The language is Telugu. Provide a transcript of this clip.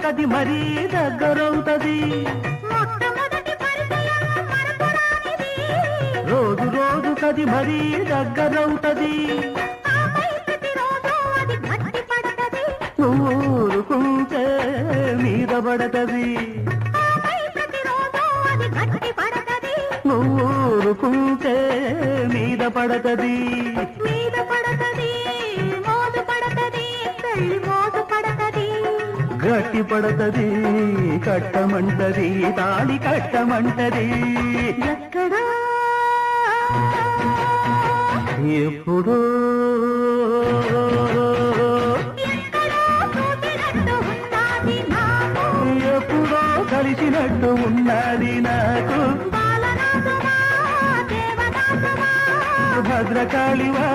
కది మరీ దగ్గరవుతది రోజు రోజు కది మరీ దగ్గరవుతది ఊరుకుంటే మీద పడతది ఊరుకుంటే మీద పడతది గట్టి పడతది కట్టమంటది తాళి కట్టమంటది ఎక్కడా ఎప్పుడో ఎప్పుడో కలిసినట్టు ఉన్నది నాకు భద్రకాళివా